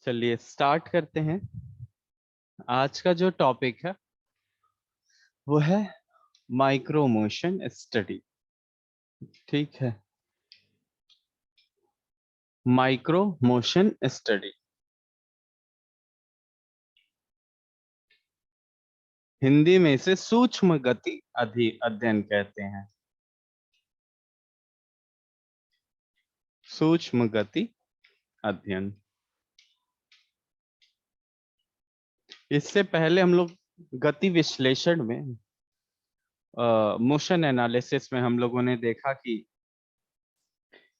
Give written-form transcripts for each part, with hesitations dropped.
चलिए स्टार्ट करते हैं। आज का जो टॉपिक है वो है माइक्रो मोशन स्टडी। ठीक है, माइक्रो मोशन स्टडी हिंदी में इसे सूक्ष्म गति अध्ययन कहते हैं। सूक्ष्म गति अध्ययन। इससे पहले हम लोग गति विश्लेषण में मोशन एनालिसिस में हम लोगों ने देखा कि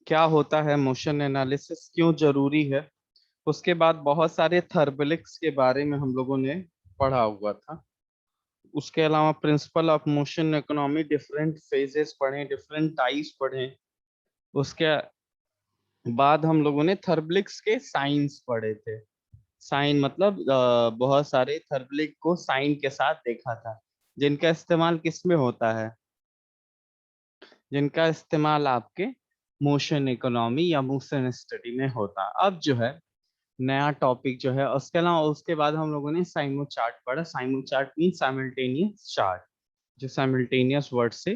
क्या होता है, मोशन एनालिसिस क्यों जरूरी है। उसके बाद बहुत सारे थर्बलिक्स के बारे में हम लोगों ने पढ़ा हुआ था। उसके अलावा principle of motion economy, different phases पढ़े, डिफरेंट टाइप्स पढ़े। उसके बाद हम लोगों ने थर्बलिक्स के साइंस पढ़े थे। साइन मतलब बहुत सारे थर्बलिक को साइन के साथ देखा था, जिनका इस्तेमाल किस में होता है, जिनका इस्तेमाल आपके मोशन इकोनॉमी या मोशन स्टडी में होता है। अब जो है नया टॉपिक जो है, उसके अलावा उसके बाद हम लोगों ने साइमो चार्ट पढ़ा। Simo chart mean simultaneous chart, जो साइमल्टेनियस वर्ड से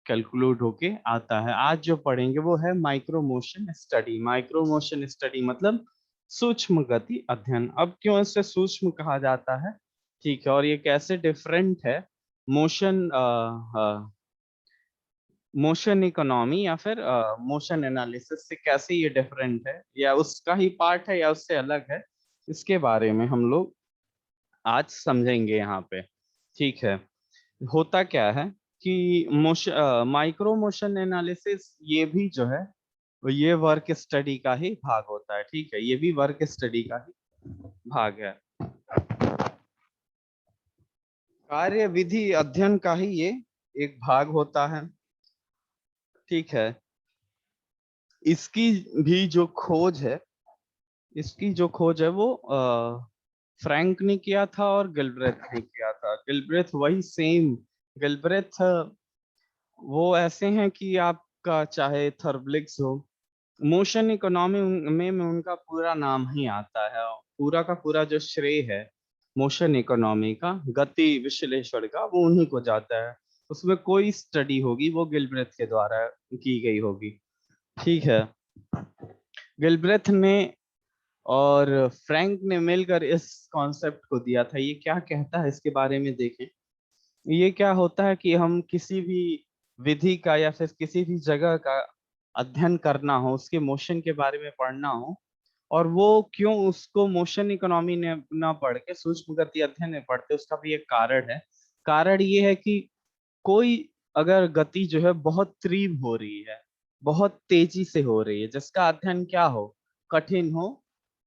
कैलकुलेट होके आता है। आज जो पढ़ेंगे वो है micro motion study. Micro motion study मतलब सूक्ष्म गति अध्ययन। अब क्यों इसे सूक्ष्म कहा जाता है, ठीक है, और ये कैसे डिफरेंट है मोशन मोशन इकोनॉमी या फिर मोशन एनालिसिस से, कैसे ये डिफरेंट है या उसका ही पार्ट है या उससे अलग है, इसके बारे में हम लोग आज समझेंगे यहाँ पे। ठीक है, होता क्या है कि माइक्रो मोशन एनालिसिस ये भी जो है ये वर्क स्टडी का ही भाग होता है। ठीक है, ये भी वर्क स्टडी का ही भाग है। कार्य विधि अध्ययन का ही ये एक भाग होता है। ठीक है, इसकी भी जो खोज है, इसकी जो खोज है वो फ्रैंक ने किया था और गिलब्रेथ ने किया था। गिलब्रेथ वही सेम गिलब्रेथ, वो ऐसे हैं कि आपका चाहे थर्बलिक्स हो, मोशन इकोनॉमी में उनका पूरा नाम ही आता है। पूरा का पूरा जो श्रेय है मोशन इकोनॉमी का, गति विश्लेषण का, वो उन्हीं को जाता है। उसमें कोई स्टडी होगी वो गिलब्रेथ के द्वारा की गई होगी। ठीक है, गिलब्रेथ ने और फ्रैंक ने मिलकर इस कॉन्सेप्ट को दिया था। ये क्या कहता है इसके बारे में देखें। ये क्या होता है कि हम किसी भी विधि का या फिर किसी भी जगह का अध्ययन करना हो, उसके मोशन के बारे में पढ़ना हो, और वो क्यों उसको मोशन इकोनॉमी ने ना पढ़ के सूक्ष्म गति अध्ययन में पढ़ते, उसका भी एक कारण है। कारण ये है कि कोई अगर गति जो है बहुत तीव्र हो रही है, बहुत तेजी से हो रही है, जिसका अध्ययन क्या हो, कठिन हो,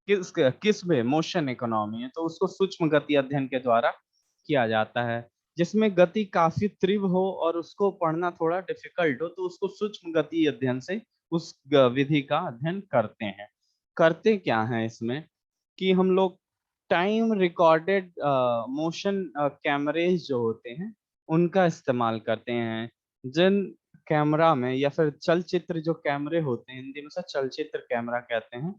किस में, मोशन इकोनॉमी है, तो उसको सूक्ष्म गति अध्ययन के द्वारा किया जाता है। जिसमें गति काफी तीव्र हो और उसको पढ़ना थोड़ा डिफिकल्ट हो, तो उसको सूक्ष्म गति अध्ययन से उस विधि का अध्ययन करते हैं। करते क्या है इसमें कि हम लोग टाइम रिकॉर्डेड मोशन कैमरेज जो होते हैं उनका इस्तेमाल करते हैं। जिन कैमरा में या फिर चलचित्र जो कैमरे होते हैं, हिंदी में से चलचित्र कैमरा कहते हैं,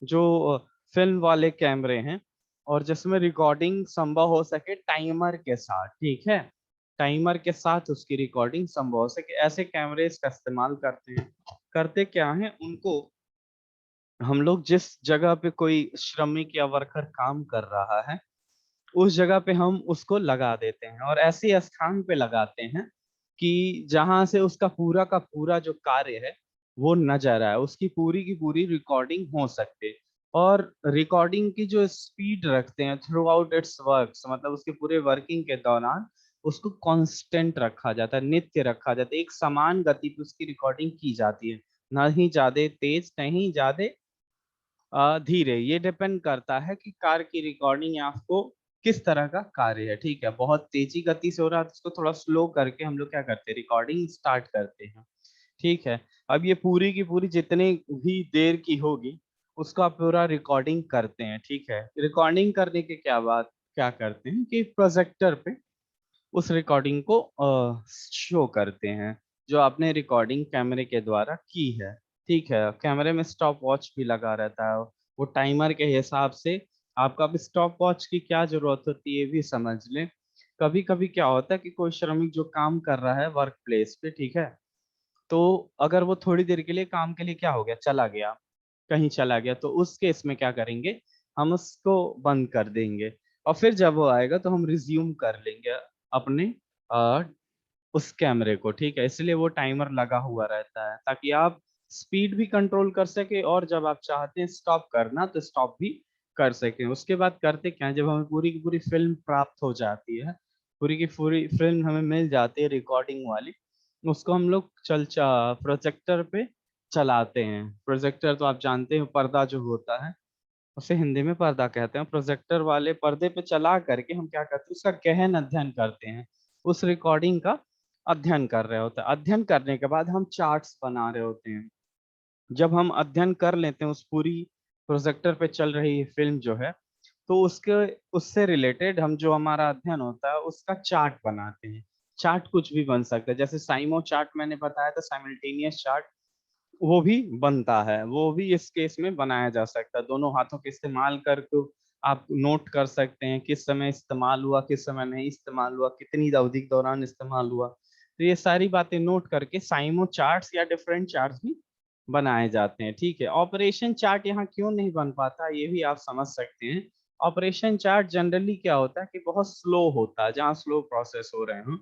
जो फिल्म वाले कैमरे हैं, और जिसमें रिकॉर्डिंग संभव हो सके टाइमर के साथ। ठीक है, टाइमर के साथ उसकी रिकॉर्डिंग संभव हो सके, ऐसे कैमरेज का इस्तेमाल करते हैं। करते क्या है, उनको हम लोग जिस जगह पे कोई श्रमिक या वर्कर काम कर रहा है उस जगह पे हम उसको लगा देते हैं, और ऐसे स्थान पे लगाते हैं कि जहां से उसका पूरा का पूरा जो कार्य है वो नजर आए, उसकी पूरी की पूरी रिकॉर्डिंग हो सकते। और रिकॉर्डिंग की जो स्पीड रखते हैं थ्रू आउट इट्स वर्क्स, मतलब उसके पूरे वर्किंग के दौरान उसको कांस्टेंट रखा जाता है, नित्य रखा जाता है, एक समान गति पे उसकी रिकॉर्डिंग की जाती है। ना ही ज्यादा तेज, नहीं ज्यादा धीरे। ये डिपेंड करता है कि कार की रिकॉर्डिंग आपको किस तरह का कार्य है। ठीक है, बहुत तेजी गति से हो रहा है तो उसको थोड़ा स्लो करके हम लोग क्या करते हैं, रिकॉर्डिंग स्टार्ट करते हैं। ठीक है, अब ये पूरी की पूरी जितनी भी देर की होगी उसका पूरा रिकॉर्डिंग करते हैं। ठीक है, रिकॉर्डिंग करने के क्या बात क्या करते हैं कि प्रोजेक्टर पे उस रिकॉर्डिंग को शो करते हैं, जो आपने रिकॉर्डिंग कैमरे के द्वारा की है। ठीक है, कैमरे में स्टॉप वॉच भी लगा रहता है, वो टाइमर के हिसाब से आपका अब स्टॉप वॉच की क्या जरूरत होती है ये भी समझ लें। कभी कभी क्या होता है कि कोई श्रमिक जो काम कर रहा है वर्क प्लेस पे, ठीक है, तो अगर वो थोड़ी देर के लिए काम के लिए क्या हो गया, चला गया, कहीं चला गया, तो उस केस में क्या करेंगे, हम उसको बंद कर देंगे और फिर जब वो आएगा तो हम रिज्यूम कर लेंगे अपने उस कैमरे को, ठीक है। इसलिए वो टाइमर लगा हुआ रहता है ताकि आप स्पीड भी कंट्रोल कर सके और जब आप चाहते हैं स्टॉप करना तो स्टॉप भी कर सकें। उसके बाद करते क्या है, जब हमें पूरी की पूरी फिल्म प्राप्त हो जाती है, पूरी की पूरी फिल्म हमें मिल जाती है रिकॉर्डिंग वाली, उसको हम लोग प्रोजेक्टर पे चलाते हैं। प्रोजेक्टर तो आप जानते हैं, पर्दा जो होता है उसे हिंदी में पर्दा कहते हैं। प्रोजेक्टर वाले पर्दे पे चला करके हम क्या करते हैं, उसका गहन अध्ययन करते हैं, उस रिकॉर्डिंग का अध्ययन कर रहे होते हैं। अध्ययन करने के बाद हम चार्ट्स बना रहे होते हैं। जब हम अध्ययन कर लेते हैं उस पूरी प्रोजेक्टर पे चल रही फिल्म जो है, तो उसके उससे रिलेटेड हम जो हमारा अध्ययन होता है उसका चार्ट बनाते हैं। चार्ट कुछ भी बन सकता है, जैसे साइमो चार्ट मैंने बताया था, साइमल्टेनियस चार्ट, वो भी बनता है, वो भी इस केस में बनाया जा सकता है। दोनों हाथों के इस्तेमाल करके आप नोट कर सकते हैं किस समय इस्तेमाल हुआ, किस समय नहीं इस्तेमाल हुआ, कितनी अवधि के दौरान इस्तेमाल हुआ। तो ये सारी बातें नोट करके साइमो चार्ट्स या डिफरेंट चार्ट्स भी बनाए जाते हैं, ठीक है। ऑपरेशन चार्ट यहाँ क्यों नहीं बन पाता ये भी आप समझ सकते हैं। ऑपरेशन चार्ट जनरली क्या होता है कि बहुत स्लो होता है, जहाँ स्लो प्रोसेस हो रहे हैं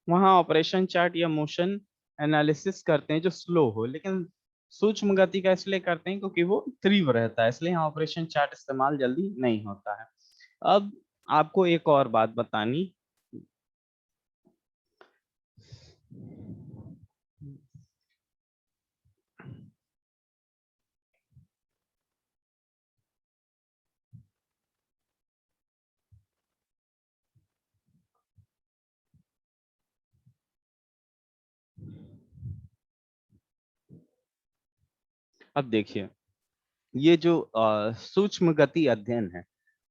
वहाँ ऑपरेशन चार्ट या मोशन एनालिसिस करते हैं जो स्लो हो, लेकिन सूक्ष्म गति का इसलिए करते हैं क्योंकि वो तीव्र रहता है, इसलिए यहाँ ऑपरेशन चार्ट इस्तेमाल जल्दी नहीं होता है। अब आपको एक और बात बतानी, अब देखिए, ये जो सूक्ष्म गति अध्ययन है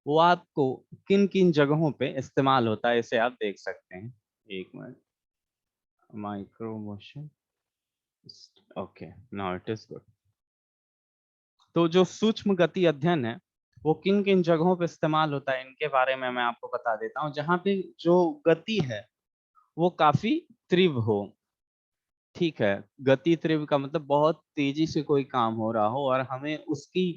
वो आपको किन किन जगहों पे इस्तेमाल होता है इसे आप देख सकते हैं। एक minute, micro motion, okay, now it is good. तो जो सूक्ष्म गति अध्ययन है वो किन किन जगहों पे इस्तेमाल होता है इनके बारे में मैं आपको बता देता हूँ। जहाँ पे जो गति है वो काफी तीव्र हो, ठीक है, गति तीव्र का मतलब बहुत तेजी से कोई काम हो रहा हो और हमें उसकी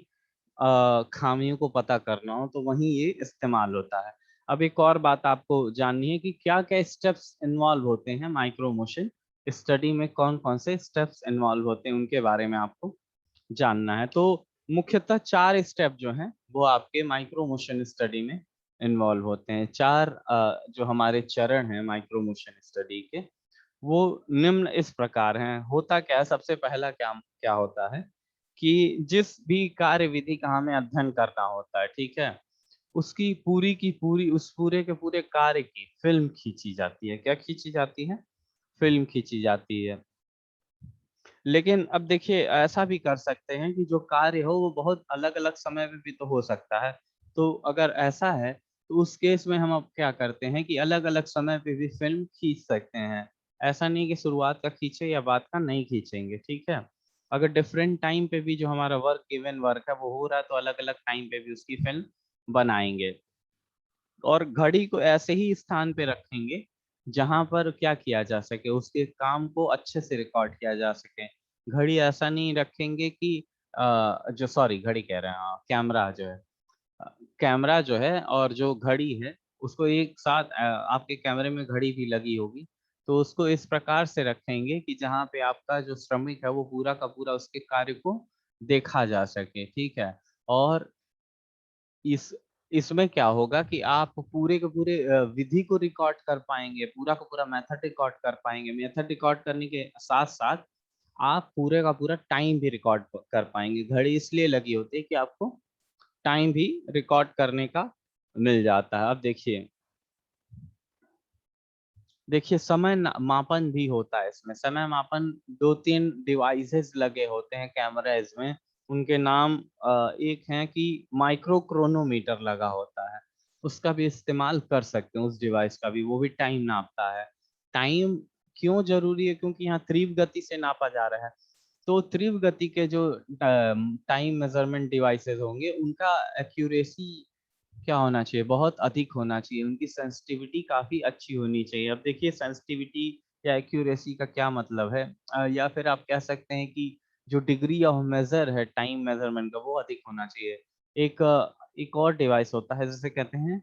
खामियों को पता करना हो, तो वहीं ये इस्तेमाल होता है। अब एक और बात आपको जाननी है कि क्या क्या स्टेप्स इन्वॉल्व होते हैं माइक्रो मोशन स्टडी में, कौन कौन से स्टेप्स इन्वॉल्व होते हैं उनके बारे में आपको जानना है। तो मुख्यतः 4 स्टेप जो हैं वो आपके माइक्रो मोशन स्टडी में इन्वॉल्व होते हैं। 4 जो हमारे चरण हैं माइक्रो मोशन स्टडी के वो निम्न इस प्रकार हैं। होता क्या है, सबसे पहला क्या क्या होता है कि जिस भी कार्य विधि का हमें अध्ययन करना होता है, ठीक है, उसकी पूरी की पूरी उस पूरे के पूरे कार्य की फिल्म खींची जाती है। क्या खींची जाती है? फिल्म खींची जाती है। लेकिन अब देखिए, ऐसा भी कर सकते हैं कि जो कार्य हो वो बहुत अलग अलग समय में भी तो हो सकता है। तो अगर ऐसा है तो उस केस में हम अब क्या करते हैं कि अलग अलग समय पे भी फिल्म खींच सकते हैं। ऐसा नहीं कि शुरुआत का खींचे या बाद का नहीं खींचेंगे, ठीक है। अगर डिफरेंट टाइम पे भी जो हमारा वर्क गिवन वर्क है वो हो रहा है तो अलग अलग टाइम पे भी उसकी फिल्म बनाएंगे। और घड़ी को ऐसे ही स्थान पे रखेंगे जहां पर क्या किया जा सके, उसके काम को अच्छे से रिकॉर्ड किया जा सके। घड़ी ऐसा नहीं रखेंगे कि जो सॉरी घड़ी कह रहे हैं, कैमरा जो है, कैमरा जो है और जो घड़ी है उसको एक साथ, आपके कैमरे में घड़ी भी लगी होगी, तो उसको इस प्रकार से रखेंगे कि जहाँ पे आपका जो श्रमिक है वो पूरा का पूरा उसके कार्य को देखा जा सके, ठीक है। और इस इसमें क्या होगा कि आप पूरे के पूरे विधि को रिकॉर्ड कर पाएंगे, पूरा का पूरा मेथड रिकॉर्ड कर पाएंगे। मेथड रिकॉर्ड करने के साथ साथ आप पूरे का पूरा टाइम भी रिकॉर्ड कर पाएंगे। घड़ी इसलिए लगी होती है कि आपको टाइम भी रिकॉर्ड करने का मिल जाता है। अब देखिए, समय मापन भी होता है इसमें। समय मापन 2-3 डिवाइसेस लगे होते हैं कैमराज में। उनके नाम एक है कि माइक्रो क्रोनोमीटर लगा होता है, उसका भी इस्तेमाल कर सकते हैं, उस डिवाइस का भी, वो भी टाइम नापता है। टाइम क्यों जरूरी है? क्योंकि यहाँ तीव्र गति से नापा जा रहा है। तो तीव्र गति के जो टाइम मेजरमेंट डिवाइसेस होंगे उनका एक्यूरेसी क्या होना चाहिए, बहुत अधिक होना चाहिए, उनकी सेंसिटिविटी काफी अच्छी होनी चाहिए। अब देखिए सेंसिटिविटी या एक्यूरेसी का क्या मतलब है, या फिर आप कह सकते हैं कि जो डिग्री ऑफ मेजर है टाइम मेजरमेंट का वो अधिक होना चाहिए। एक और डिवाइस होता है जिसे कहते हैं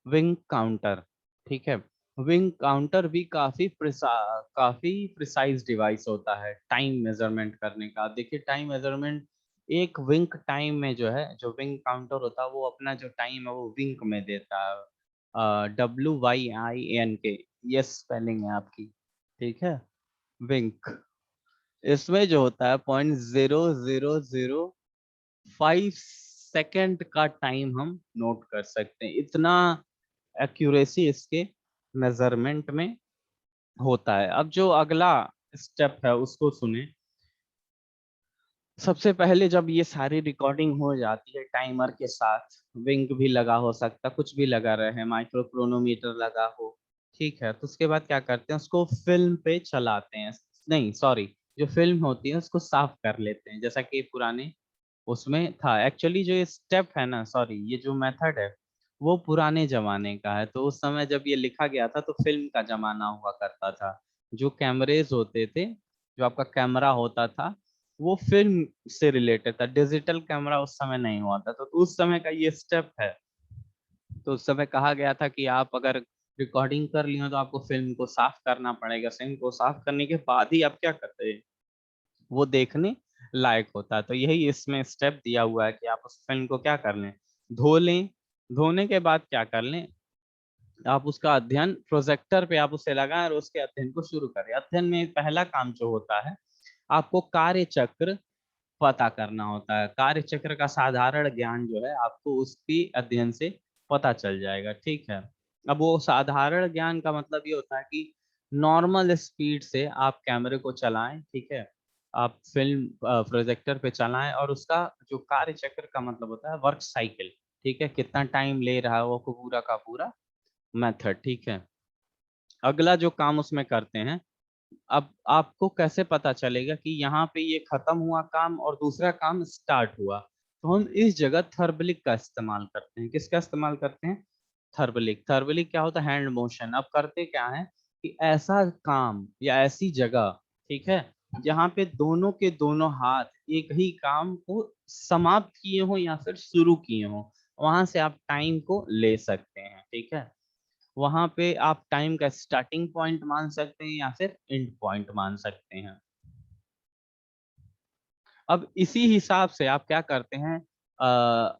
विंग काउंटर, ठीक है। विंग काउंटर भी काफी प्रिसाइज डिवाइस होता है टाइम मेजरमेंट करने का। देखिए टाइम मेजरमेंट एक विंक टाइम में जो है, जो विंग काउंटर होता है वो अपना जो टाइम है वो विंक में देता है, WYINK, ये स्पेलिंग है आपकी, ठीक है, विंक। इसमें जो होता है 0.0005 सेकेंड का टाइम हम नोट कर सकते हैं, इतना एक्यूरेसी इसके मेजरमेंट में होता है। अब जो अगला स्टेप है उसको सुने। सबसे पहले जब ये सारी रिकॉर्डिंग हो जाती है टाइमर के साथ, विंग भी लगा हो सकता, कुछ भी लगा रहे, माइक्रो क्रोनोमीटर लगा हो, ठीक है, तो उसके बाद क्या करते हैं, उसको फिल्म पे चलाते हैं, नहीं सॉरी, जो फिल्म होती है उसको साफ कर लेते हैं, जैसा कि पुराने उसमें था। एक्चुअली जो ये स्टेप है ना, सॉरी, ये जो मेथड है वो पुराने जमाने का है। तो उस समय जब ये लिखा गया था तो फिल्म का जमाना हुआ करता था। जो कैमरेज होते थे, जो आपका कैमरा होता था वो फिल्म से रिलेटेड था, डिजिटल कैमरा उस समय नहीं हुआ था। तो उस समय का ये स्टेप है। तो उस समय कहा गया था कि आप अगर रिकॉर्डिंग कर ली हो तो आपको फिल्म को साफ करना पड़ेगा। फिल्म को साफ करने के बाद ही आप क्या करते हैं, वो देखने लायक होता है। तो यही इसमें स्टेप दिया हुआ है कि आप उस फिल्म को क्या कर लें, धो लें। धोने के बाद क्या कर लें, आप उसका अध्ययन प्रोजेक्टर पे आप उसे लगाएं और उसके अध्ययन को शुरू करें। अध्ययन में पहला काम जो होता है, आपको कार्य चक्र पता करना होता है। कार्य चक्र का साधारण ज्ञान जो है आपको उसकी अध्ययन से पता चल जाएगा, ठीक है। अब वो साधारण ज्ञान का मतलब ये होता है कि नॉर्मल स्पीड से आप कैमरे को चलाएं, ठीक है, आप फिल्म प्रोजेक्टर पे चलाएं और उसका जो कार्य चक्र का मतलब होता है वर्क साइकिल, ठीक है, कितना टाइम ले रहा है वो पूरा का पूरा मेथड, ठीक है। अगला जो काम उसमें करते हैं, अब आपको कैसे पता चलेगा कि यहाँ पे ये खत्म हुआ काम और दूसरा काम स्टार्ट हुआ, तो हम इस जगह थर्बलिक का इस्तेमाल करते हैं। किसका इस्तेमाल करते हैं, थर्बलिक। थर्बलिक क्या होता है, हैंड मोशन। अब करते क्या है कि ऐसा काम या ऐसी जगह, ठीक है, जहाँ पे दोनों के दोनों हाथ एक ही काम को समाप्त किए हो या फिर शुरू किए हो, वहां से आप टाइम को ले सकते हैं, ठीक है। वहां पे आप टाइम का स्टार्टिंग पॉइंट मान सकते हैं या फिर एंड पॉइंट मान सकते हैं। अब इसी हिसाब से आप क्या करते हैं, अ,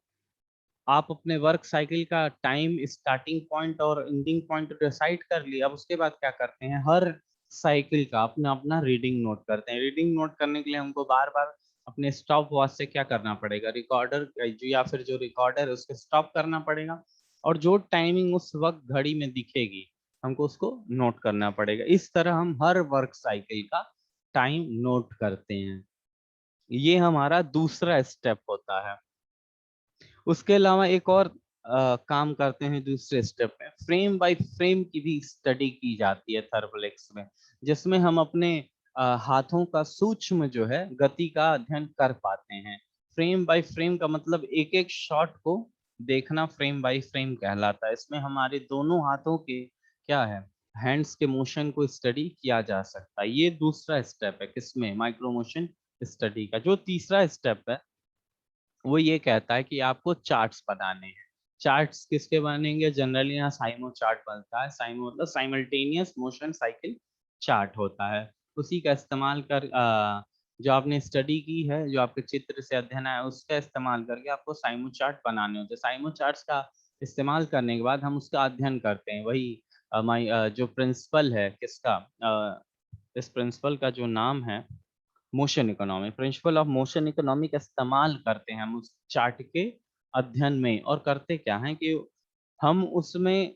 आप अपने वर्क साइकिल का टाइम स्टार्टिंग पॉइंट और एंडिंग पॉइंट डिसाइड कर लिया। अब उसके बाद क्या करते हैं, हर साइकिल का अपना अपना रीडिंग नोट करते हैं। रीडिंग नोट करने के लिए हमको बार बार अपने स्टॉप वॉच से क्या करना पड़ेगा, रिकॉर्डर जो या फिर जो रिकॉर्डर है उसके स्टॉप करना पड़ेगा, और जो टाइमिंग उस वक्त घड़ी में दिखेगी हमको उसको नोट करना पड़ेगा। इस तरह हम हर वर्क साइकिल का टाइम नोट करते हैं। ये हमारा दूसरा स्टेप होता है। उसके अलावा एक और काम करते हैं दूसरे स्टेप में, फ्रेम बाय फ्रेम की भी स्टडी की जाती है थर्मलिक्स में, जिसमें हम अपने हाथों का सूक्ष्म जो है गति का अध्ययन कर पाते हैं। फ्रेम बाय फ्रेम का मतलब एक एक शॉट को देखना फ्रेम बाय फ्रेम कहलाता है। इसमें हमारे दोनों हाथों के क्या है, हैंड्स के मोशन को स्टडी किया जा सकता है। ये दूसरा स्टेप है किसमें, माइक्रो मोशन स्टडी का। जो तीसरा स्टेप है वो ये कहता है कि आपको चार्ट्स बनाने हैं। चार्ट्स किसके बनेंगे, जनरली यहाँ साइमो चार्ट बनता है। साइमो मतलब साइमल्टेनियस मोशन साइकिल चार्ट होता है। उसी का इस्तेमाल कर जो आपने स्टडी की है, जो आपके चित्र से अध्ययन है, उसका इस्तेमाल करके आपको साइमो चार्ट बनाने होते हैं। साइमो चार्ट्स का इस्तेमाल करने के बाद हम उसका अध्ययन करते हैं। वही जो प्रिंसिपल है किसका, इस प्रिंसिपल का जो नाम है motion economy, principle of motion economy का इस्तेमाल करते हैं हम उस चार्ट के अध्ययन में। और करते क्या है कि हम उसमें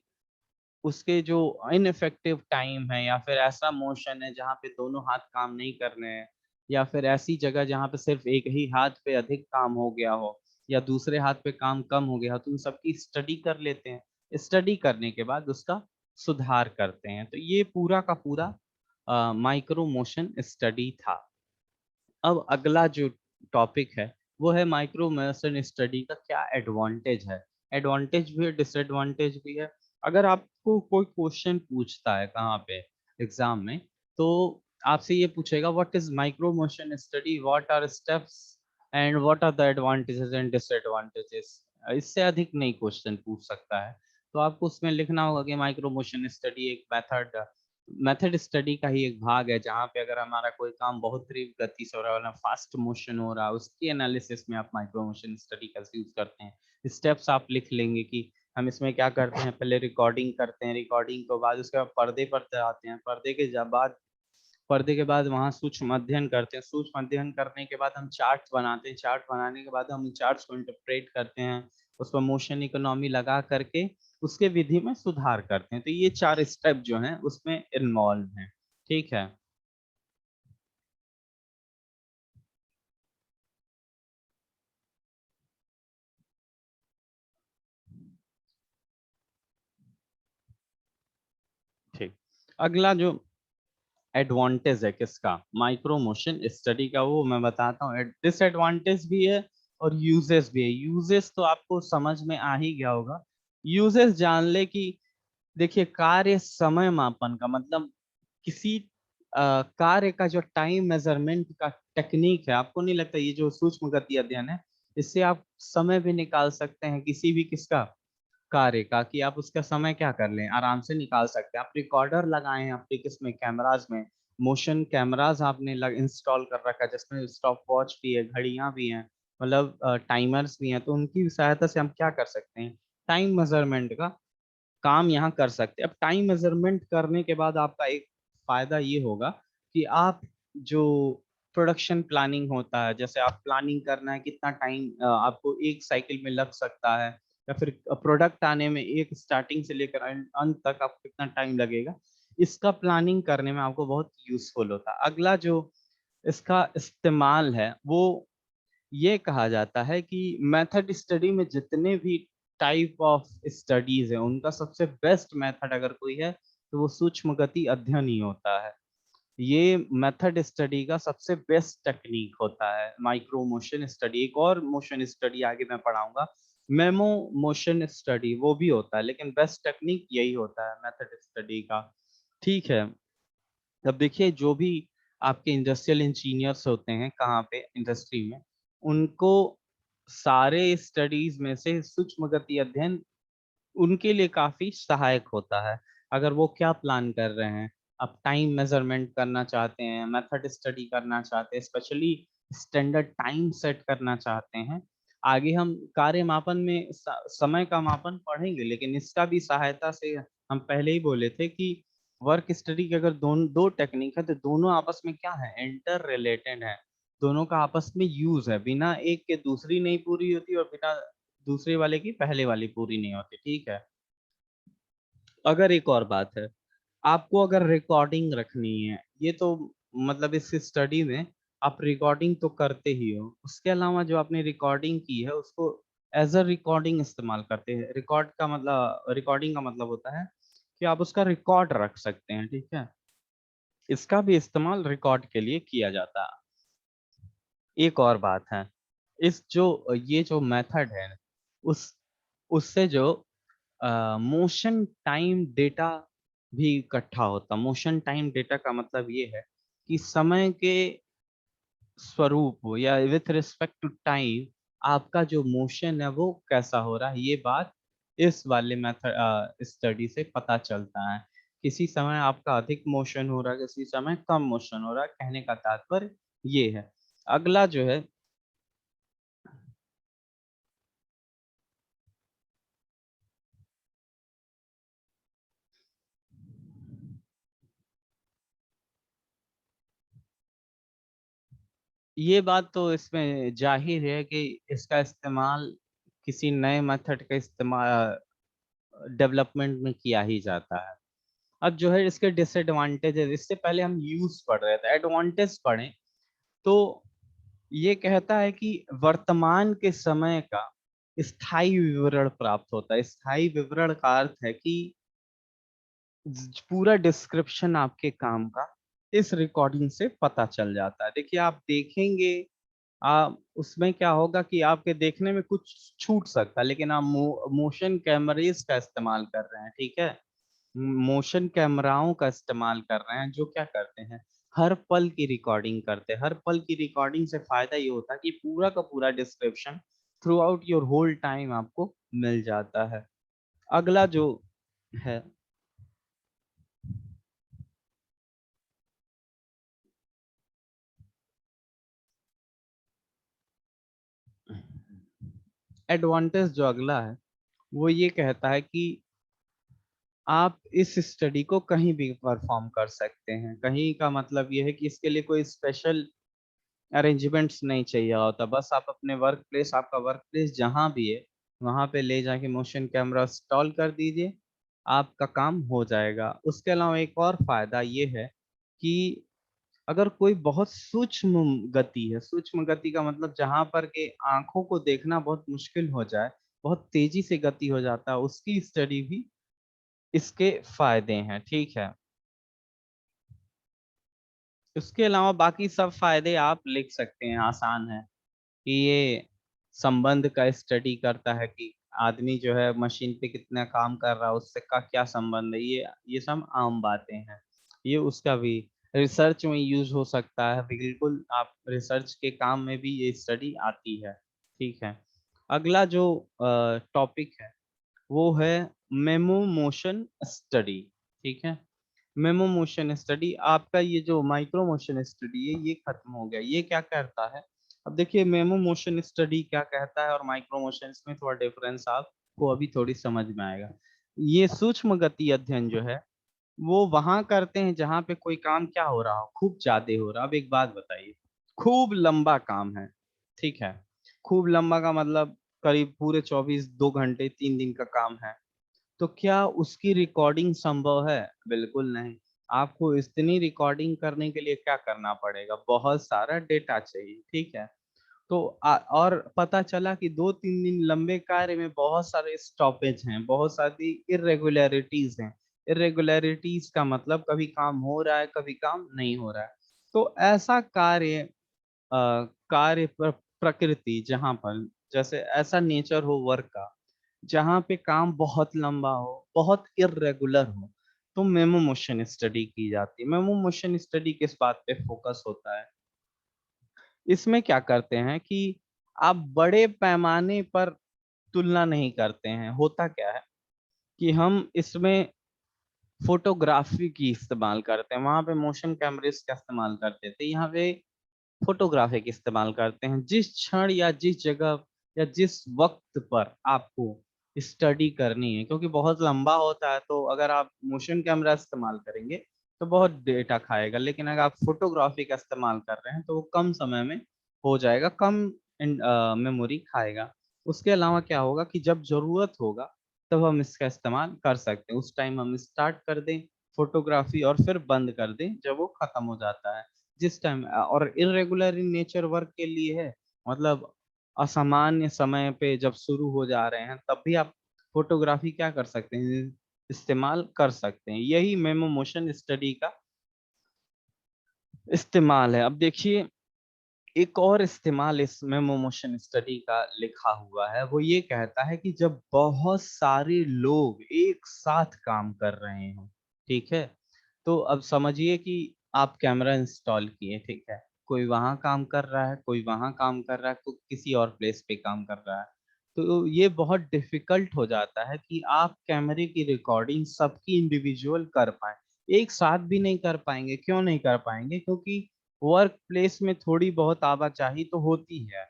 उसके जो इनफेक्टिव टाइम है या फिर ऐसा मोशन है जहाँ पे दोनों हाथ काम नहीं कर रहे हैं, या फिर ऐसी जगह जहाँ पे सिर्फ एक ही हाथ पे अधिक काम हो गया हो या दूसरे हाथ पे काम कम हो गया हो, तो उन सबकी स्टडी कर लेते हैं। स्टडी करने के बाद उसका सुधार करते हैं। तो ये पूरा का पूरा माइक्रो मोशन स्टडी था। अब अगला जो टॉपिक है वो है माइक्रो मोशन स्टडी का क्या एडवांटेज है। एडवांटेज भी है, डिसएडवांटेज भी है। अगर आपको कोई क्वेश्चन पूछता है कहाँ पे एग्जाम में, तो आपसे ये पूछेगा what is micro motion study, what are steps and what are the advantages and disadvantages. इससे अधिक नहीं क्वेश्चन पूछ सकता है। तो आपको उसमें लिखना होगा कि माइक्रो मोशन स्टडी एक मेथड स्टडी का ही एक भाग है, जहाँ पे अगर हमारा कोई काम बहुत तीव्र गति से हो रहा है, फास्ट मोशन हो रहा है, उसकी एनालिसिस में आप माइक्रो मोशन स्टडी कैसे यूज करते हैं। स्टेप्स आप लिख लेंगे कि हम इसमें क्या करते हैं। पहले रिकॉर्डिंग करते हैं, रिकॉर्डिंग के बाद उसके बाद पर्दे पर आते हैं, पर्दे के बाद वहाँ सूक्ष्म अध्ययन करते हैं, सूक्ष्म अध्ययन करने के बाद हम चार्ट बनाते हैं, चार्ट बनाने के बाद हम चार्ट्स को इंटरप्रेट करते हैं, उस पर मोशन इकोनॉमी लगा करके उसके विधि में सुधार करते हैं। तो ये 4 स्टेप जो हैं उसमें इन्वॉल्व हैं। ठीक है। ठीक। अगला जो एडवांटेज है किसका, माइक्रो मोशन स्टडी का, वो मैं बताता हूँ। डिसएडवांटेज भी है और यूजेस भी है। यूजेस तो आपको समझ में आ ही गया होगा। यूजेस जान ले कि देखिए, कार्य समय मापन का मतलब किसी कार्य का जो टाइम मेजरमेंट का टेक्निक है, आपको नहीं लगता ये जो सूक्ष्म गति अध्ययन है, इससे आप समय भी निकाल सकते हैं किसी भी किसका कार्य का, कि आप उसका समय क्या कर लें, आराम से निकाल सकते हैं। आप रिकॉर्डर लगाए हैं अपने किसमें, कैमराज में, मोशन कैमराज आपने इंस्टॉल कर रखा है, जिसमें स्टॉप वॉच भी है, घड़ियां भी हैं, मतलब टाइमर्स भी हैं। तो उनकी सहायता से हम क्या कर सकते हैं, टाइम मेजरमेंट का काम यहाँ कर सकते हैं। अब टाइम मेजरमेंट करने के बाद आपका एक फायदा ये होगा कि आप जो प्रोडक्शन प्लानिंग होता है, जैसे आप प्लानिंग करना है कितना टाइम आपको एक साइकिल में लग सकता है, या फिर प्रोडक्ट आने में एक स्टार्टिंग से लेकर अंत तक आपको कितना टाइम लगेगा, इसका प्लानिंग करने में आपको बहुत यूजफुल होता है। अगला जो इसका इस्तेमाल है वो ये कहा जाता है कि मेथड स्टडी में जितने भी टाइप ऑफ स्टडीज है, उनका सबसे बेस्ट मेथड अगर कोई है तो वो सूक्ष्म गति अध्ययन ही होता है। ये मेथड स्टडी का सबसे बेस्ट टेक्निक होता है, माइक्रो मोशन स्टडी। एक और मोशन स्टडी आगे मैं पढ़ाऊंगा, मेमो मोशन स्टडी, वो भी होता है, लेकिन बेस्ट टेक्निक यही होता है मेथड स्टडी का। ठीक है। अब देखिए, जो भी आपके इंडस्ट्रियल इंजीनियर्स होते हैं कहाँ पे, इंडस्ट्री में, उनको सारे स्टडीज में से सूक्ष्म गति अध्ययन उनके लिए काफी सहायक होता है। अगर वो क्या प्लान कर रहे हैं, आप टाइम मेजरमेंट करना चाहते हैं, मेथड स्टडी करना चाहते हैं, स्पेशली स्टैंडर्ड टाइम सेट करना चाहते हैं। आगे हम कार्य मापन में समय का मापन पढ़ेंगे, लेकिन इसका भी सहायता से हम पहले ही बोले थे कि वर्क स्टडी के अगर दो टेक्निक है, तो दोनों आपस में क्या है, इंटर रिलेटेड है। दोनों का आपस में यूज है, बिना एक के दूसरी नहीं पूरी होती, और बिना दूसरे वाले की पहले वाली पूरी नहीं होती। ठीक है। अगर एक और बात है, आपको अगर रिकॉर्डिंग रखनी है, ये तो मतलब इस स्टडी में आप रिकॉर्डिंग तो करते ही हो, उसके अलावा जो आपने रिकॉर्डिंग की है उसको एज अ रिकॉर्डिंग इस्तेमाल करते हैं। रिकॉर्डिंग का मतलब होता है कि आप उसका रिकॉर्ड रख सकते हैं। ठीक है। इसका भी इस्तेमाल रिकॉर्ड के लिए किया जाता है। एक और बात है, इस जो ये जो मेथड है, उस उससे जो मोशन टाइम डेटा भी इकट्ठा होता। मोशन टाइम डेटा का मतलब ये है कि समय के स्वरूप हो या विथ रिस्पेक्ट टू टाइम आपका जो मोशन है वो कैसा हो रहा है, ये बात इस वाले मेथड स्टडी से पता चलता है। किसी समय आपका अधिक मोशन हो रहा है, किसी समय कम मोशन हो रहा है, कहने का तात्पर्य ये है। अगला जो है, ये बात तो इसमें जाहिर है कि इसका इस्तेमाल किसी नए मेथड का इस्तेमाल डेवलपमेंट में किया ही जाता है। अब जो है इसके डिसएडवांटेज है, इससे पहले हम यूज पढ़ रहे थे, एडवांटेज पढ़ें तो ये कहता है कि वर्तमान के समय का स्थायी विवरण प्राप्त होता है। स्थायी विवरण का अर्थ है कि पूरा डिस्क्रिप्शन आपके काम का इस रिकॉर्डिंग से पता चल जाता है। देखिए आप देखेंगे, आप उसमें क्या होगा कि आपके देखने में कुछ छूट सकता है, लेकिन आप मोशन कैमरेज का इस्तेमाल कर रहे हैं, ठीक है। मोशन कैमराओं का इस्तेमाल कर रहे हैं, जो क्या करते हैं, हर पल की रिकॉर्डिंग करते हैं। हर पल की रिकॉर्डिंग से फायदा ये होता है कि पूरा का पूरा description throughout your whole time आपको मिल जाता है। अगला जो है, एडवांटेज जो अगला है, वो ये कहता है कि आप इस स्टडी को कहीं भी परफॉर्म कर सकते हैं। कहीं का मतलब ये है कि इसके लिए कोई स्पेशल अरेंजमेंट्स नहीं चाहिए होता। बस आप अपने वर्क प्लेस, आपका वर्क प्लेस जहाँ भी है, वहाँ पे ले जाके मोशन कैमरा इंस्टॉल कर दीजिए, आपका काम हो जाएगा। उसके अलावा एक और फायदा ये है कि अगर कोई बहुत सूक्ष्म गति है, सूक्ष्म गति का मतलब जहां पर के आंखों को देखना बहुत मुश्किल हो जाए, बहुत तेजी से गति हो जाता है, उसकी स्टडी भी इसके फायदे हैं, ठीक है। उसके अलावा बाकी सब फायदे आप लिख सकते हैं, आसान है। कि ये संबंध का स्टडी करता है कि आदमी जो है मशीन पे कितना काम कर रहा है, उससे का क्या संबंध है, ये सब आम बातें हैं। ये उसका भी रिसर्च में यूज हो सकता है, बिल्कुल आप रिसर्च के काम में भी ये स्टडी आती है, ठीक है। अगला जो टॉपिक है वो है मेमो मोशन स्टडी, ठीक है। मेमो मोशन स्टडी, आपका ये जो माइक्रो मोशन स्टडी है ये खत्म हो गया। ये क्या करता है, अब देखिए मेमो मोशन स्टडी क्या कहता है और माइक्रो मोशन में थोड़ा डिफरेंस आपको अभी थोड़ी समझ में आएगा। ये सूक्ष्म गति अध्ययन जो है वो वहां करते हैं जहां पे कोई काम क्या हो रहा हो, खूब ज्यादा हो रहा। अब एक बात बताइए, खूब लंबा काम है, ठीक है। खूब लंबा का मतलब करीब पूरे 24 2 घंटे 3 दिन का काम है, तो क्या उसकी रिकॉर्डिंग संभव है? बिल्कुल नहीं। आपको इतनी रिकॉर्डिंग करने के लिए क्या करना पड़ेगा, बहुत सारा डेटा चाहिए, ठीक है। तो और पता चला कि 2 3 दिन लंबे कार्य में बहुत सारे स्टॉपेज हैं, बहुत सारी इरेगुलरिटीज हैं। इरेगुलरिटीज का मतलब कभी काम हो रहा है, कभी काम नहीं हो रहा है। तो ऐसा कार्य प्रकृति जहां पर, जैसे ऐसा नेचर हो वर्क का जहाँ पे काम बहुत लंबा हो, बहुत इरेगुलर हो, तो मेमो मोशन स्टडी की जाती है। मेमो मोशन स्टडी किस बात पे फोकस होता है, इसमें क्या करते हैं कि आप बड़े पैमाने पर तुलना नहीं करते हैं। होता क्या है कि हम इसमें फोटोग्राफी की इस्तेमाल करते हैं, वहां पे मोशन कैमरेज का इस्तेमाल करते थे, यहाँ पे फोटोग्राफी का इस्तेमाल करते हैं। जिस क्षण या जिस जगह या जिस वक्त पर आपको स्टडी करनी है, क्योंकि बहुत लंबा होता है, तो अगर आप मोशन कैमरा इस्तेमाल करेंगे तो बहुत डेटा खाएगा, लेकिन अगर आप फोटोग्राफी का इस्तेमाल कर रहे हैं तो वो कम समय में हो जाएगा, कम मेमोरी खाएगा। उसके अलावा क्या होगा कि जब जरूरत होगा तब हम इसका इस्तेमाल कर सकते हैं। उस टाइम हम स्टार्ट कर दें फोटोग्राफी और फिर बंद कर दें जब वो खत्म हो जाता है। जिस टाइम और इरेगुलर इन नेचर वर्क के लिए है, मतलब असामान्य समय पे जब शुरू हो जा रहे हैं तब भी आप फोटोग्राफी क्या कर सकते हैं, इस्तेमाल कर सकते हैं। यही मेमो मोशन स्टडी का इस्तेमाल है। अब देखिए एक और इस्तेमाल इस मेमो मोशन स्टडी का लिखा हुआ है, वो ये कहता है कि जब बहुत सारे लोग एक साथ काम कर रहे हो, ठीक है। तो अब समझिए कि आप कैमरा इंस्टॉल किए, ठीक है। कोई वहां काम कर रहा है, कोई वहां काम कर रहा है, कोई किसी और प्लेस पे काम कर रहा है। तो ये बहुत डिफिकल्ट हो जाता है कि आप कैमरे की रिकॉर्डिंग सबकी इंडिविजुअल कर पाए। एक साथ भी नहीं कर पाएंगे। क्यों नहीं कर पाएंगे? क्योंकि वर्क प्लेस में थोड़ी बहुत आवाजाही तो होती है,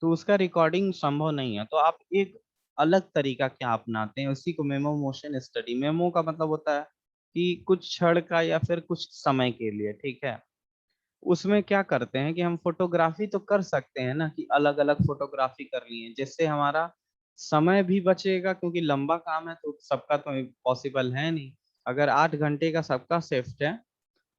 तो उसका रिकॉर्डिंग संभव नहीं है। तो आप एक अलग तरीका क्या अपनाते हैं, उसी को मेमो मोशन स्टडी, मेमो का मतलब होता है कि कुछ क्षण का या फिर कुछ समय के लिए, ठीक है। उसमें क्या करते हैं कि हम फोटोग्राफी तो कर सकते हैं ना, कि अलग अलग फोटोग्राफी कर लिए, जिससे हमारा समय भी बचेगा, क्योंकि लंबा काम है तो सबका तो पॉसिबल है नहीं। अगर 8 घंटे का सबका शिफ्ट है,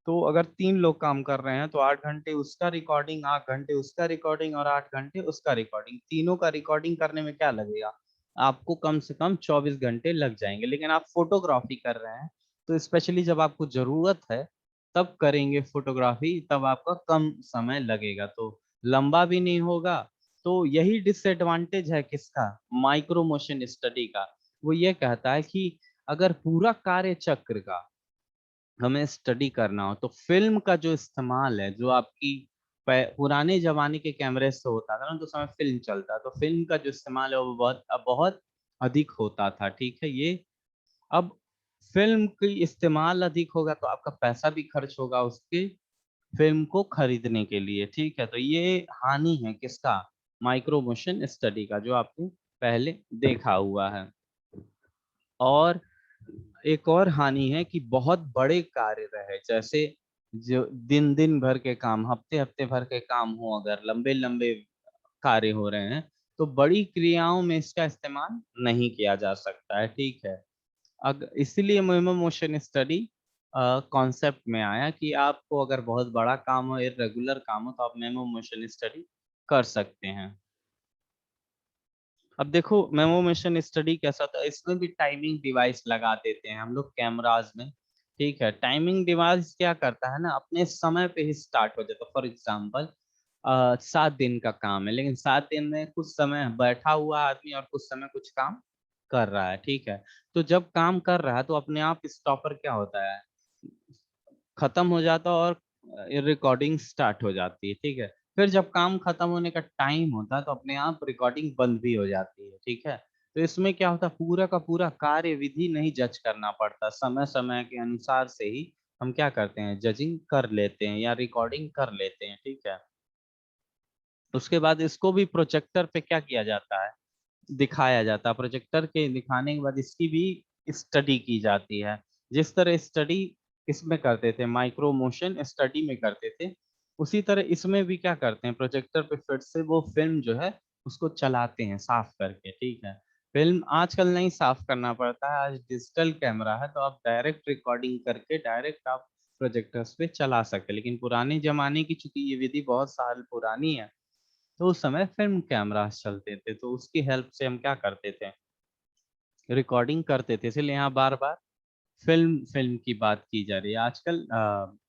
तो अगर 3 लोग काम कर रहे हैं तो 8 घंटे उसका रिकॉर्डिंग, 8 घंटे उसका रिकॉर्डिंग और 8 घंटे उसका रिकॉर्डिंग, तीनों का रिकॉर्डिंग करने में क्या लगेगा, आपको कम से कम 24 घंटे लग जाएंगे। लेकिन आप फोटोग्राफी कर रहे हैं तो स्पेशली जब आपको जरूरत है तब करेंगे फोटोग्राफी, तब आपका कम समय लगेगा, तो लंबा भी नहीं होगा। तो यही डिसएडवांटेज है किसका, माइक्रो मोशन स्टडी का। वो ये कहता है कि अगर पूरा कार्य चक्र का हमें स्टडी करना हो तो फिल्म का जो इस्तेमाल है, जो आपकी पुराने जमाने के कैमरे से होता था ना, तो समय फिल्म चलता, तो फिल्म का जो इस्तेमाल है वो बहुत बहुत अधिक होता था। ठीक है, ये अब फिल्म की इस्तेमाल अधिक होगा तो आपका पैसा भी खर्च होगा उसके फिल्म को खरीदने के लिए। ठीक है, तो ये हानि है किसका, माइक्रो मोशन स्टडी का, जो आपने पहले देखा हुआ है। और एक और हानि है कि बहुत बड़े कार्य रहे, जैसे जो दिन दिन भर के काम, हफ्ते हफ्ते भर के काम हो, अगर लंबे लंबे कार्य हो रहे हैं, तो बड़ी क्रियाओं में इसका इस्तेमाल नहीं किया जा सकता है। ठीक है, इसीलिए मेमो मोशन स्टडी कॉन्सेप्ट में आया कि आपको अगर बहुत बड़ा काम हो, इरेगुलर काम हो, तो आप मेमो मोशन स्टडी कर सकते हैं। अब देखो मेमो मोशन स्टडी कैसा था, इसमें भी टाइमिंग डिवाइस लगा देते हैं हम लोग कैमराज में। ठीक है, टाइमिंग डिवाइस क्या करता है ना, अपने समय पे ही स्टार्ट हो जाता है। फॉर एग्जाम्पल 7 दिन का काम है, लेकिन 7 दिन में कुछ समय बैठा हुआ आदमी और कुछ समय कुछ काम कर रहा है। ठीक है, तो जब काम कर रहा है तो अपने आप स्टॉपर क्या होता है, खत्म हो जाता है और रिकॉर्डिंग स्टार्ट हो जाती है। ठीक है, फिर जब काम खत्म होने का टाइम होता है तो अपने आप रिकॉर्डिंग बंद भी हो जाती है। ठीक है, तो इसमें क्या होता है, पूरा का पूरा कार्य विधि नहीं जज करना पड़ता, समय समय के अनुसार से ही हम क्या करते हैं, जजिंग कर लेते हैं या रिकॉर्डिंग कर लेते हैं। ठीक है, उसके बाद इसको भी प्रोजेक्टर पे क्या किया जाता है, दिखाया जाता है। प्रोजेक्टर के दिखाने के बाद इसकी भी स्टडी की जाती है। जिस तरह स्टडी इसमें करते थे, माइक्रो मोशन स्टडी में करते थे, उसी तरह इसमें भी क्या करते हैं, प्रोजेक्टर पे फिर से वो फिल्म जो है उसको चलाते हैं साफ करके। ठीक है, फिल्म आजकल नहीं साफ करना पड़ता है, आज डिजिटल कैमरा है, तो आप डायरेक्ट रिकॉर्डिंग करके डायरेक्ट आप प्रोजेक्टर्स पे चला सकते हैं। लेकिन पुराने जमाने की चूंकि ये विधि बहुत साल पुरानी है, तो उस समय फिल्म कैमरास चलते थे, तो उसकी हेल्प से हम क्या करते थे, रिकॉर्डिंग करते थे। इसलिए यहाँ बार बार फिल्म फिल्म की बात की जा रही है, आजकल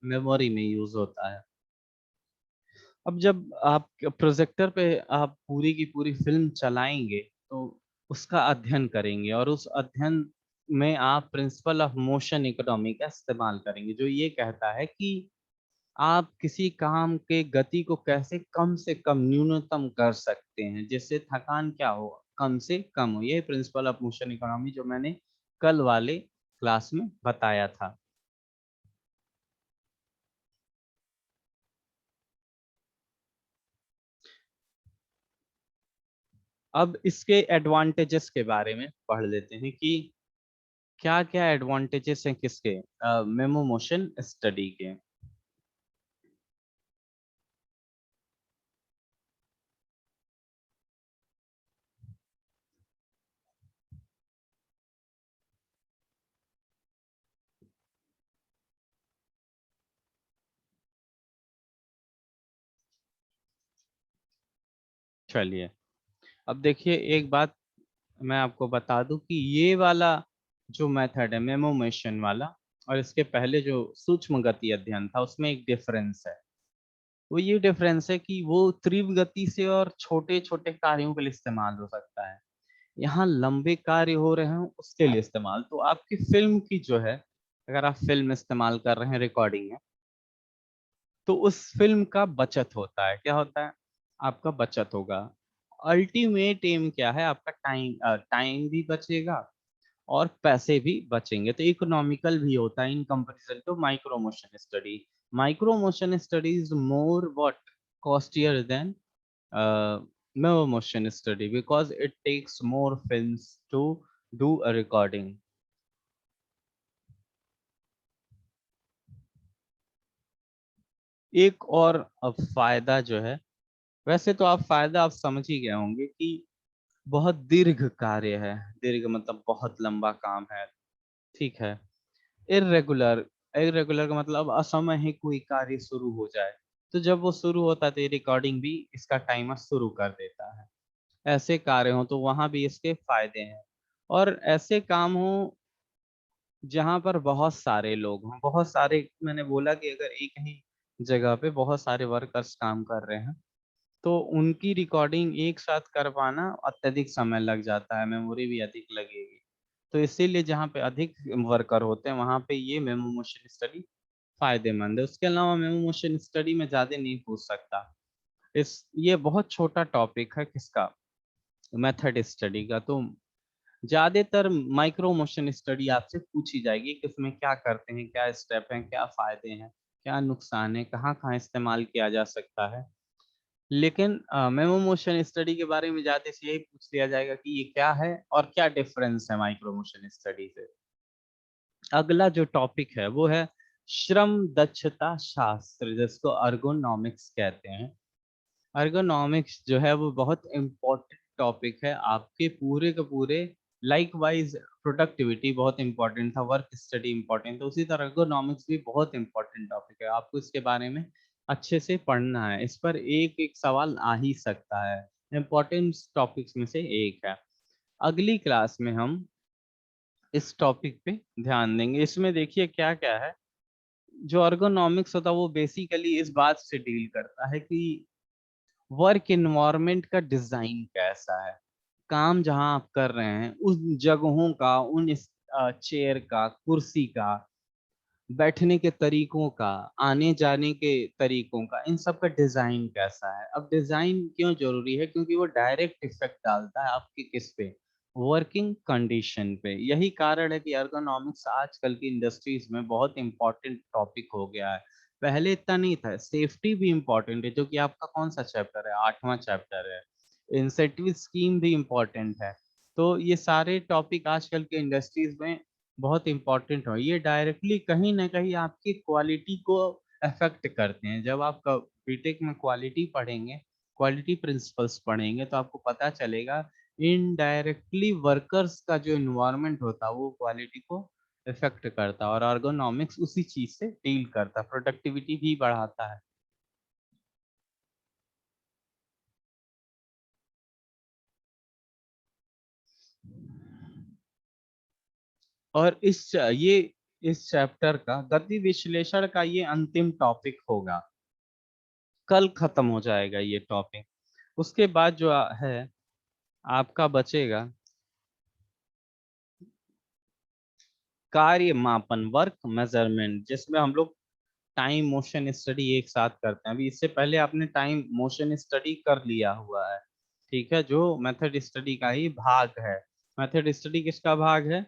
मेमोरी में यूज होता है। अब जब आप प्रोजेक्टर पे आप पूरी की पूरी फिल्म चलाएंगे तो उसका अध्ययन करेंगे, और उस अध्ययन में आप प्रिंसिपल ऑफ मोशन इकोनॉमी का इस्तेमाल करेंगे, जो ये कहता है कि आप किसी काम के गति को कैसे कम से कम न्यूनतम कर सकते हैं, जिससे थकान क्या हो, कम से कम हो। ये प्रिंसिपल ऑफ मोशन इकोनॉमी जो मैंने कल वाले क्लास में बताया था। अब इसके एडवांटेजेस के बारे में पढ़ लेते हैं कि क्या क्या एडवांटेजेस हैं किसके, मेमो मोशन स्टडी के। चलिए, अब देखिए एक बात मैं आपको बता दूं कि ये वाला जो मेथड है मेमो मोशन वाला, और इसके पहले जो सूक्ष्म गति अध्ययन था, उसमें एक डिफरेंस है। वो ये डिफरेंस है कि वो तीव्र गति से और छोटे छोटे कार्यों के लिए इस्तेमाल हो सकता है, यहाँ लंबे कार्य हो रहे हैं उसके लिए इस्तेमाल। तो आपकी फिल्म की जो है, अगर आप फिल्म इस्तेमाल कर रहे हैं, रिकॉर्डिंग है, तो उस फिल्म का बचत होता है। क्या होता है, आपका बचत होगा। अल्टीमेट एम क्या है, आपका टाइम भी बचेगा और पैसे भी बचेंगे, तो इकोनॉमिकल भी होता है in comparison to micro motion study. Micro motion study is more what, costlier than no motion study because it takes more films to do a recording. एक और अब फायदा जो है, वैसे तो आप फायदा आप समझ ही गए होंगे कि बहुत दीर्घ कार्य है, दीर्घ मतलब बहुत लंबा काम है। ठीक है, इरेगुलर, इरेगुलर का मतलब असमय ही कोई कार्य शुरू हो जाए, तो जब वो शुरू होता है तो रिकॉर्डिंग भी इसका टाइमर शुरू कर देता है। ऐसे कार्य हो तो वहां भी इसके फायदे हैं, और ऐसे काम हो जहां पर बहुत सारे लोग हों, बहुत सारे, मैंने बोला कि अगर एक ही जगह पे बहुत सारे वर्कर्स काम कर रहे हैं तो उनकी रिकॉर्डिंग एक साथ कर पाना अत्यधिक समय लग जाता है, मेमोरी भी अधिक लगेगी। तो इसीलिए जहाँ पे अधिक वर्कर होते हैं वहाँ पे ये मेमो मोशन स्टडी फायदेमंद है। उसके अलावा मेमो मोशन स्टडी में ज्यादा नहीं पूछ सकता। इस ये बहुत छोटा टॉपिक है किसका, मेथड स्टडी का। तो ज्यादातर माइक्रो मोशन स्टडी आपसे पूछी जाएगी कि उसमें क्या करते हैं, क्या स्टेप हैं, क्या फायदे हैं, क्या नुकसान है, कहाँ कहाँ इस्तेमाल किया जा सकता है। लेकिन मेमो मोशन स्टडी के बारे में ज्यादा से यही पूछ लिया जाएगा कि ये क्या है और क्या डिफरेंस है माइक्रो मोशन स्टडी से। अगला जो टॉपिक है वो है श्रम दक्षता शास्त्र, जिसको अर्गोनॉमिक्स कहते हैं। अर्गोनॉमिक्स जो है वो बहुत इम्पोर्टेंट टॉपिक है आपके पूरे के पूरे लाइक वाइज। प्रोडक्टिविटी बहुत इंपॉर्टेंट था, वर्क स्टडी इंपॉर्टेंट था, उसी तरह अर्गोनॉमिक्स भी बहुत इंपॉर्टेंट टॉपिक है। आपको इसके बारे में अच्छे से पढ़ना है, इस पर एक एक सवाल आ ही सकता है, इम्पोर्टेंट टॉपिक्स में से एक है। अगली क्लास में हम इस टॉपिक पे ध्यान देंगे। इसमें देखिए क्या क्या है। जो अर्गोनॉमिक्स होता है वो बेसिकली इस बात से डील करता है कि वर्क इन्वायरमेंट का डिजाइन कैसा है, काम जहां आप कर रहे हैं उन जगहों का, उन चेयर का, कुर्सी का, बैठने के तरीकों का, आने जाने के तरीकों का, इन सब का डिजाइन कैसा है। अब डिजाइन क्यों जरूरी है, क्योंकि वो डायरेक्ट इफेक्ट डालता है आपके किस पे, वर्किंग कंडीशन पे। यही कारण है कि ergonomics आजकल की इंडस्ट्रीज में बहुत इंपॉर्टेंट टॉपिक हो गया है। पहले इतना नहीं था। सेफ्टी भी इम्पोर्टेंट है, जो कि आपका कौन सा चैप्टर है, 8वां चैप्टर है। इंसेंटिव स्कीम भी इम्पोर्टेंट है। तो ये सारे टॉपिक आजकल के इंडस्ट्रीज में बहुत इंपॉर्टेंट हो, ये डायरेक्टली कहीं ना कहीं आपकी क्वालिटी को अफेक्ट करते हैं। जब आप बीटेक में क्वालिटी पढ़ेंगे, क्वालिटी प्रिंसिपल्स पढ़ेंगे, तो आपको पता चलेगा इनडायरेक्टली वर्कर्स का जो इन्वायरमेंट होता है वो क्वालिटी को इफेक्ट करता है, और ergonomics उसी चीज से डील करता है, प्रोडक्टिविटी भी बढ़ाता है। और ये इस चैप्टर का गति विश्लेषण का ये अंतिम टॉपिक होगा, कल खत्म हो जाएगा ये टॉपिक। उसके बाद जो है आपका बचेगा कार्य मापन, वर्क मेजरमेंट, जिसमें हम लोग टाइम मोशन स्टडी एक साथ करते हैं। अभी इससे पहले आपने टाइम मोशन स्टडी कर लिया हुआ है, ठीक है, जो मेथड स्टडी का ही भाग है। मेथड स्टडी किसका भाग है,